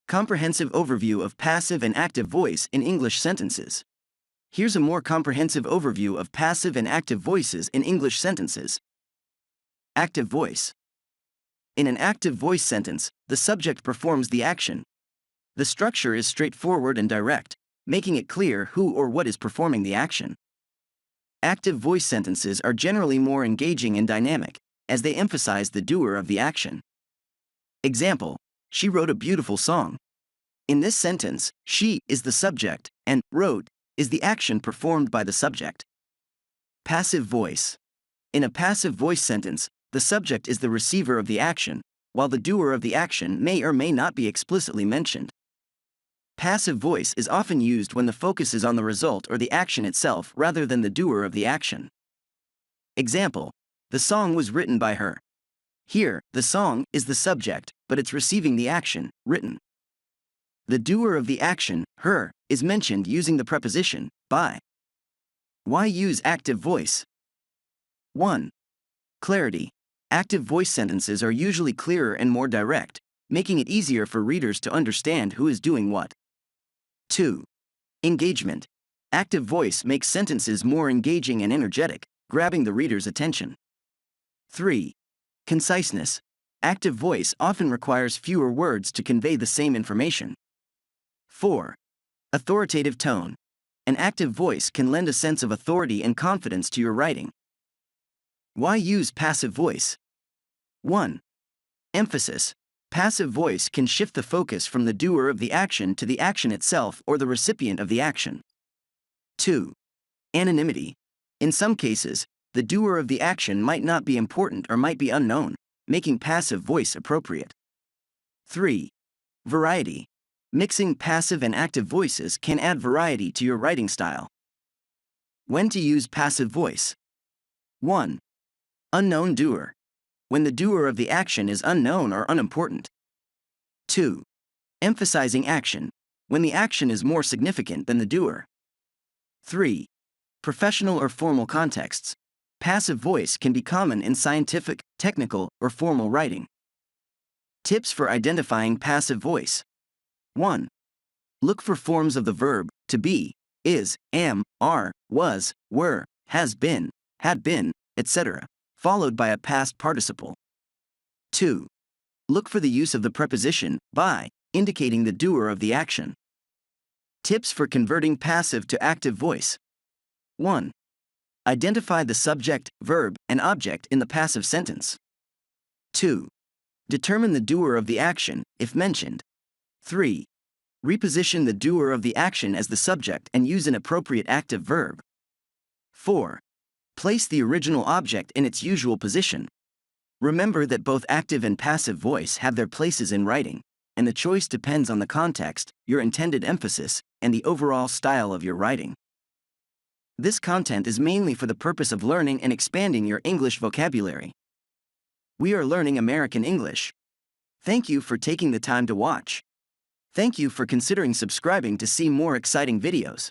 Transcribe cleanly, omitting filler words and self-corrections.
Comprehensive overview of passive and active voice in English sentences. Here's a more comprehensive overview of passive and active voices in English sentences. Active voice. In an active voice sentence, the subject performs the action. The structure is straightforward and direct, making it clear who or what is performing the action. Active voice sentences are generally more engaging and dynamic, as they emphasize the doer of the action. Example: she wrote a beautiful song. In this sentence, she is the subject, and wrote is the action performed by the subject. Passive voice. In a passive voice sentence, the subject is the receiver of the action, while the doer of the action may or may not be explicitly mentioned. Passive voice is often used when the focus is on the result or the action itself rather than the doer of the action. Example: the song was written by her. Here, the song is the subject, but it's receiving the action, written. The doer of the action, her, is mentioned using the preposition by. Why use active voice? 1. Clarity. Active voice sentences are usually clearer and more direct, making it easier for readers to understand who is doing what. 2. Engagement. Active voice makes sentences more engaging and energetic, grabbing the reader's attention. 3. Conciseness. Active voice often requires fewer words to convey the same information. 4. Authoritative tone. An active voice can lend a sense of authority and confidence to your writing. Why use passive voice? 1. Emphasis. Passive voice can shift the focus from the doer of the action to the action itself or the recipient of the action. 2. Anonymity. In some cases, the doer of the action might not be important or might be unknown, making passive voice appropriate. 3. Variety. Mixing passive and active voices can add variety to your writing style. When to use passive voice? 1. Unknown doer. When the doer of the action is unknown or unimportant. 2. Emphasizing action. When the action is more significant than the doer. 3. Professional or formal contexts. Passive voice can be common in scientific, technical, or formal writing. Tips for identifying passive voice. 1. Look for forms of the verb to be, is, am, are, was, were, has been, had been, etc., followed by a past participle. 2. Look for the use of the preposition by, indicating the doer of the action. Tips for converting passive to active voice. 1. Identify the subject, verb, and object in the passive sentence. 2. Determine the doer of the action, if mentioned. 3. Reposition the doer of the action as the subject and use an appropriate active verb. 4. Place the original object in its usual position. Remember that both active and passive voice have their places in writing, and the choice depends on the context, your intended emphasis, and the overall style of your writing. This content is mainly for the purpose of learning and expanding your English vocabulary. We are learning American English. Thank you for taking the time to watch. Thank you for considering subscribing to see more exciting videos.